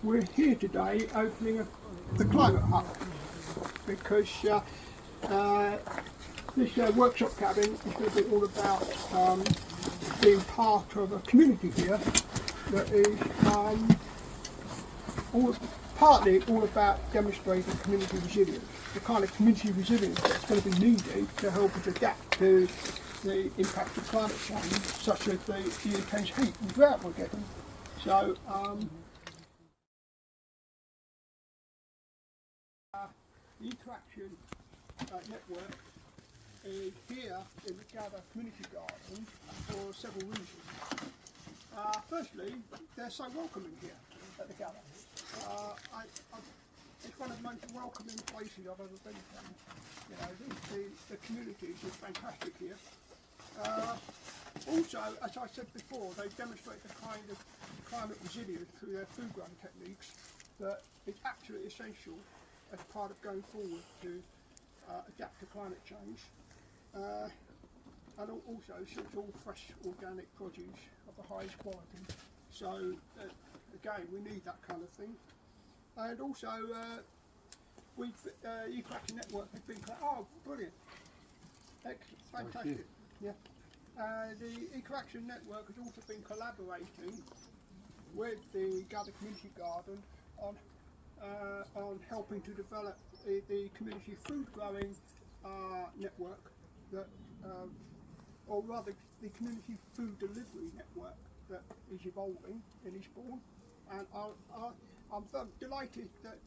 we're here today opening the Climate Hub because this workshop cabin is going to be all about being part of a community here that is partly all about demonstrating community resilience, the kind of community resilience that's going to be needed to help us adapt to the impact of climate change, such as the intense heat and drought we're getting. So the interaction network is here in the Cllr Community Garden for several reasons. Firstly, they're so welcoming here at the Cllr. It's one of the most welcoming places I've ever been to. You know, the community is fantastic here. Also, as I said before, they demonstrate the kind of climate resilience through their food growing techniques that is absolutely essential as part of going forward to adapt to climate change. And also, it's all fresh organic produce of the highest quality. So, again, we need that kind of thing. And also, EEAN network has been, oh, brilliant, excellent, fantastic. Yeah. The EEAN network has also been collaborating with the Cllr Community Garden on helping to develop the community food growing network that, or rather the community food delivery network that is evolving in Eastbourne. And I'm delighted that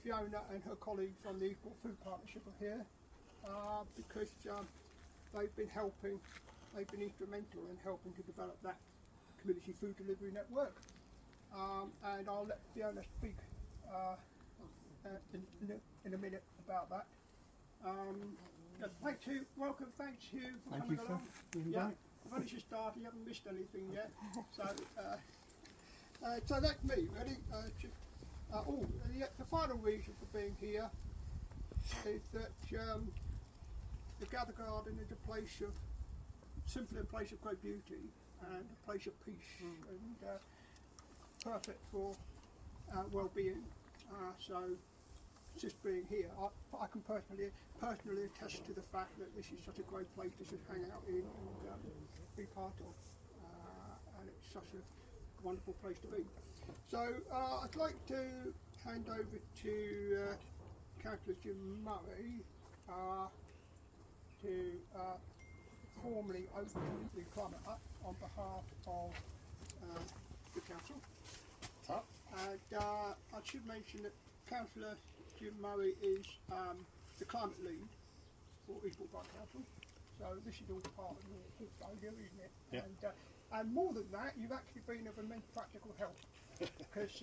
Fiona and her colleagues from the Eastbourne Food Partnership are here because they've been instrumental in helping to develop that community food delivery network. And I'll let Fiona speak in a minute about that. Thank you, welcome, thanks Hugh for coming along. Yeah, I've only just started, you haven't missed anything yet. So that's me, ready? The final reason for being here is that the Cllr Garden is a place of, simply a place of great beauty and a place of peace and perfect for well-being. So just being here, I can personally attest to the fact that this is such a great place to just hang out in and be part of, and it's such a wonderful place to be. So I'd like to hand over to Councillor Jim Murray to formally open the Climate Hub on behalf of the council. And I should mention that Councillor Jim Murray is the climate lead for Eastbourne Borough Council. So this is all part of your portfolio, isn't it? Yeah. And more than that, you've actually been of immense practical help because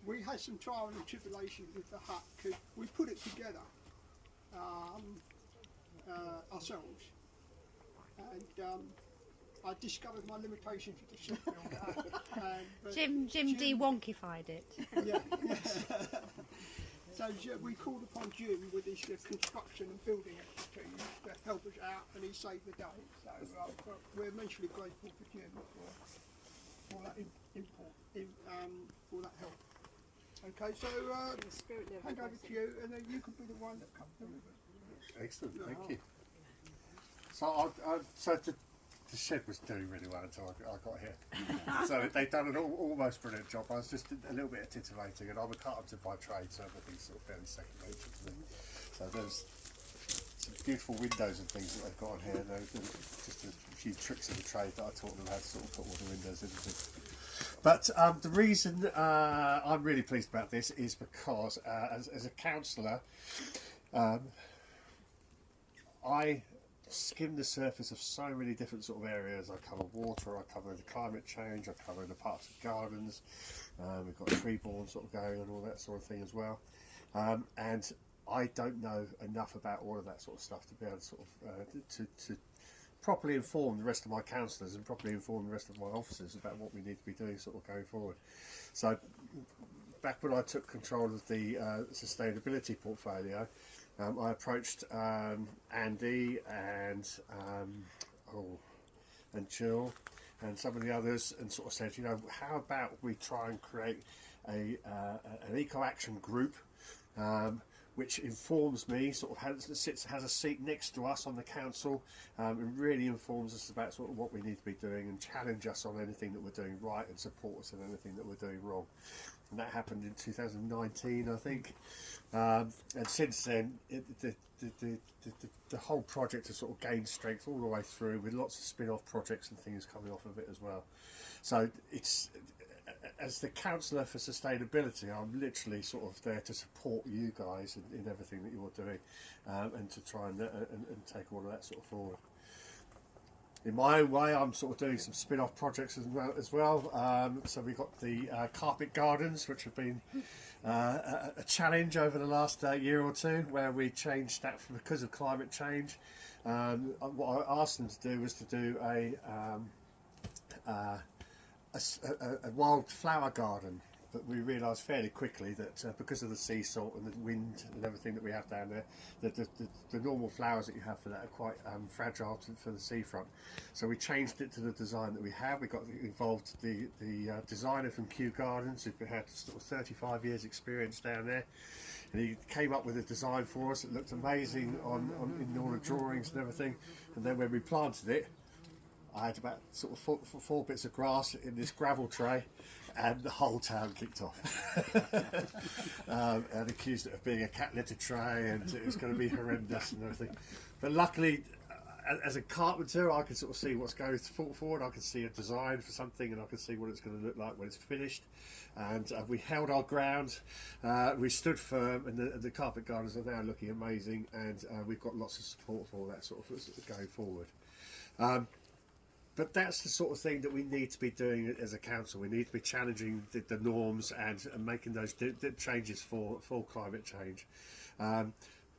we had some trial and tribulation with the hut because we put it together ourselves, and I discovered my limitations with the shipbuilder. Jim de-wonkified it. Yeah. So we called upon Jim with his construction and building expertise to help us out, and he saved the day. So we're immensely grateful for Jim for that for that help. Okay, so hand over to you, and then you can be the one that comes through with it. Excellent, thank you. So the shed was doing really well until I got here. So they've done an almost brilliant job. I was just a little bit titillating, and I'm a carpenter by trade, so everything's sort of fairly second nature to me. So there's some beautiful windows and things that they've got on here. Just a few tricks of the trade that I taught them how to sort of put all the windows in and things. But the reason I'm really pleased about this is because as a councillor, I skim the surface of so many different sort of areas. I cover water, I cover the climate change, I cover the parts of gardens, we've got tree bourne sort of going and all that sort of thing as well. And I don't know enough about all of that sort of stuff to be able to sort of to properly inform the rest of my councillors and properly inform the rest of my officers about what we need to be doing sort of going forward. So back when I took control of the sustainability portfolio, I approached Andy and Jill and some of the others, and sort of said, you know, how about we try and create an eco-action group, which informs me, sort of has a seat next to us on the council, and really informs us about sort of what we need to be doing and challenge us on anything that we're doing right and support us in anything that we're doing wrong. And that happened in 2019, I think. And since then, the whole project has sort of gained strength all the way through, with lots of spin-off projects and things coming off of it as well. So it's, as the councillor for sustainability, I'm literally sort of there to support you guys in everything that you're doing, and to try and take all of that sort of forward. In my own way, I'm sort of doing some spin-off projects as well. So we've got the carpet gardens, which have been a challenge over the last year or two, where we changed that because of climate change. What I asked them to do was to do a wildflower garden, but we realised fairly quickly that because of the sea salt and the wind and everything that we have down there, that the normal flowers that you have for that are quite fragile for the seafront. So we changed it to the design that we have. We got involved the designer from Kew Gardens, who had sort of 35 years experience down there, and he came up with a design for us. It looked amazing in all the drawings and everything, and then when we planted it, I had about sort of four bits of grass in this gravel tray, and the whole town kicked off and accused it of being a cat litter tray, and it was going to be horrendous and everything. But luckily, as a carpenter, I could sort of see what's going forward. I could see a design for something, and I could see what it's going to look like when it's finished. And we held our ground. We stood firm, and the carpet gardens are now looking amazing, and we've got lots of support for all that sort of going forward. But that's the sort of thing that we need to be doing as a council. We need to be challenging the norms and making those changes for climate change.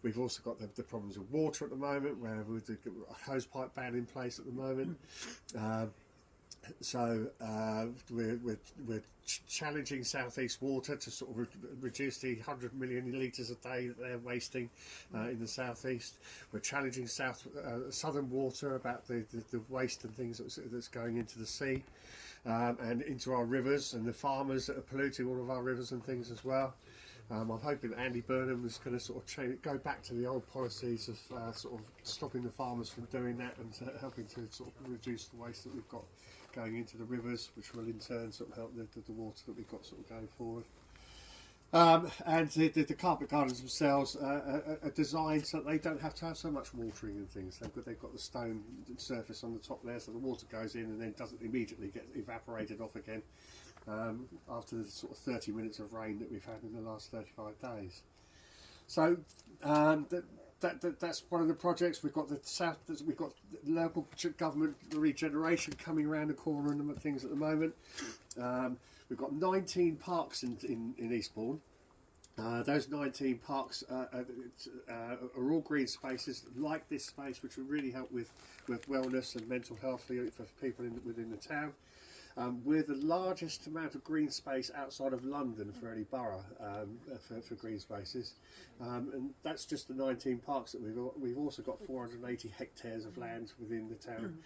We've also got the problems with water at the moment, where we've got a hose pipe ban in place at the moment. So we're challenging South East Water to sort of reduce the 100 million litres a day that they're wasting in the South East. We're challenging Southern Water about the waste and things that's going into the sea and into our rivers, and the farmers that are polluting all of our rivers and things as well. I'm hoping that Andy Burnham is going to sort of go back to the old policies of sort of stopping the farmers from doing that, and helping to sort of reduce the waste that we've got going into the rivers, which will in turn sort of help the water that we've got sort of going forward. And the carpet gardens themselves are designed so that they don't have to have so much watering and things. They've got the stone surface on the top there, so the water goes in and then doesn't immediately get evaporated off again after the sort of 30 minutes of rain that we've had in the last 35 days. So that's one of the projects. We've got we've got local government regeneration coming around the corner and things at the moment. We've got 19 parks in Eastbourne. Those 19 parks are all green spaces like this space, which will really help with wellness and mental health for people within the town. We're the largest amount of green space outside of London for any borough for green spaces, and that's just the 19 parks that we've got. We've also got 480 hectares of land within the town,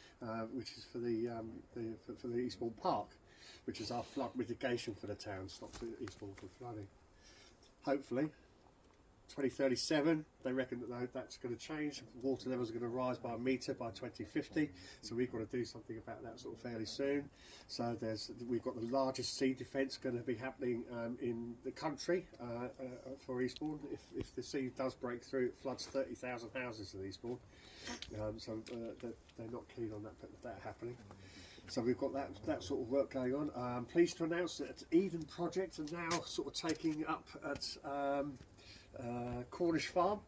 which is for the Eastbourne Park, which is our flood mitigation for the town, stops Eastbourne from flooding. Hopefully 2037, they reckon that that's going to change. Water levels are going to rise by a metre by 2050, so we've got to do something about that sort of fairly soon. So we've got the largest sea defence going to be happening in the country for Eastbourne. If the sea does break through, it floods 30,000 houses in Eastbourne. So they're not keen on that happening. So we've got that sort of work going on. I'm pleased to announce that EEAN projects are now sort of taking up at Cornish Farm.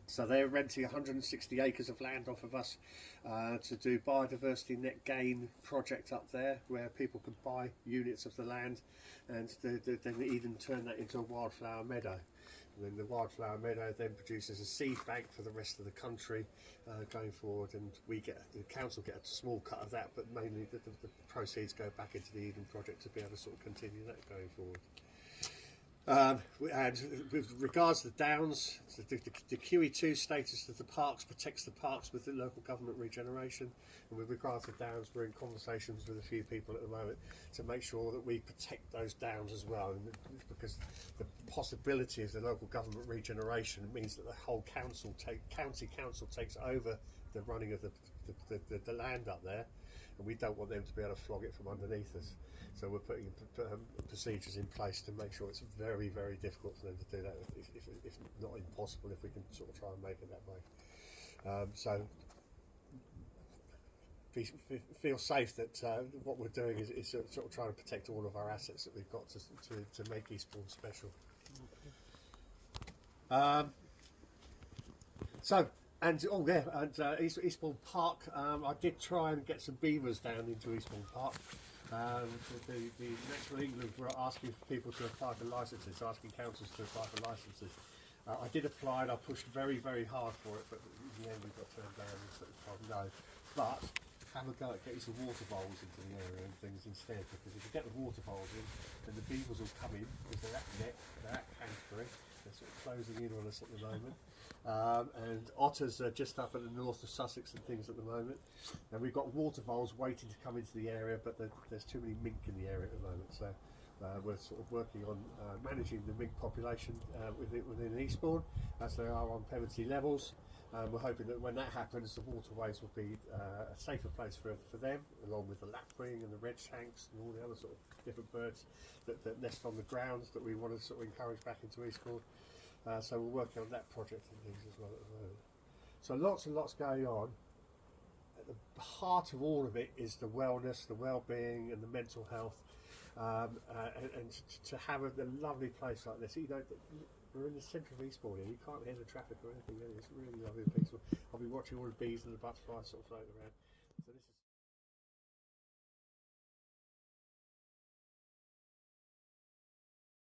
So they're renting 160 acres of land off of us to do biodiversity net gain project up there, where people can buy units of the land, and then EEAN turn that into a wildflower meadow. And then the wildflower meadow then produces a seed bank for the rest of the country going forward, and the council get a small cut of that, but mainly the proceeds go back into the EEAN project to be able to sort of continue that going forward. And with regards to the downs, the QE2 status of the parks protects the parks with the local government regeneration. And with regards to downs, we're in conversations with a few people at the moment to make sure that we protect those downs as well. And because the possibility of the local government regeneration means that the whole county council takes over the running of the land up there, and we don't want them to be able to flog it from underneath us. So we're putting procedures in place to make sure it's very, very difficult for them to do that, if not impossible, if we can sort of try and make it that way. So feel safe that what we're doing is sort of trying to protect all of our assets that we've got to make Eastbourne special. Eastbourne Park, I did try and get some beavers down into Eastbourne Park. The Natural England were asking people to apply for licences, asking councils to apply for licences. I did apply and I pushed very, very hard for it, but in the end we got turned down and sort of told no. But have a go at getting some water voles into the area and things instead, because if you get the water voles in, then the beavers will come in, because they're at net, they're at Canterbury, they're sort of closing in on us at the moment. And otters are just up at the north of Sussex and things at the moment, and we've got water voles waiting to come into the area, but there's too many mink in the area at the moment, so we're sort of working on managing the mink population within Eastbourne as they are on Pevensey levels. We're hoping that when that happens, the waterways will be a safer place for them, along with the lapwing and the redshanks and all the other sort of different birds that nest on the grounds that we want to sort of encourage back into Eastbourne. So we're working on that project and things as well at the moment. So lots and lots going on. At the heart of all of it is the wellness, the well-being and the mental health, and to have a lovely place like this. You know, we're in the centre of Eastbourne here, you can't hear the traffic or anything. It's really lovely and peaceful. I'll be watching all the bees and the butterflies sort of floating around.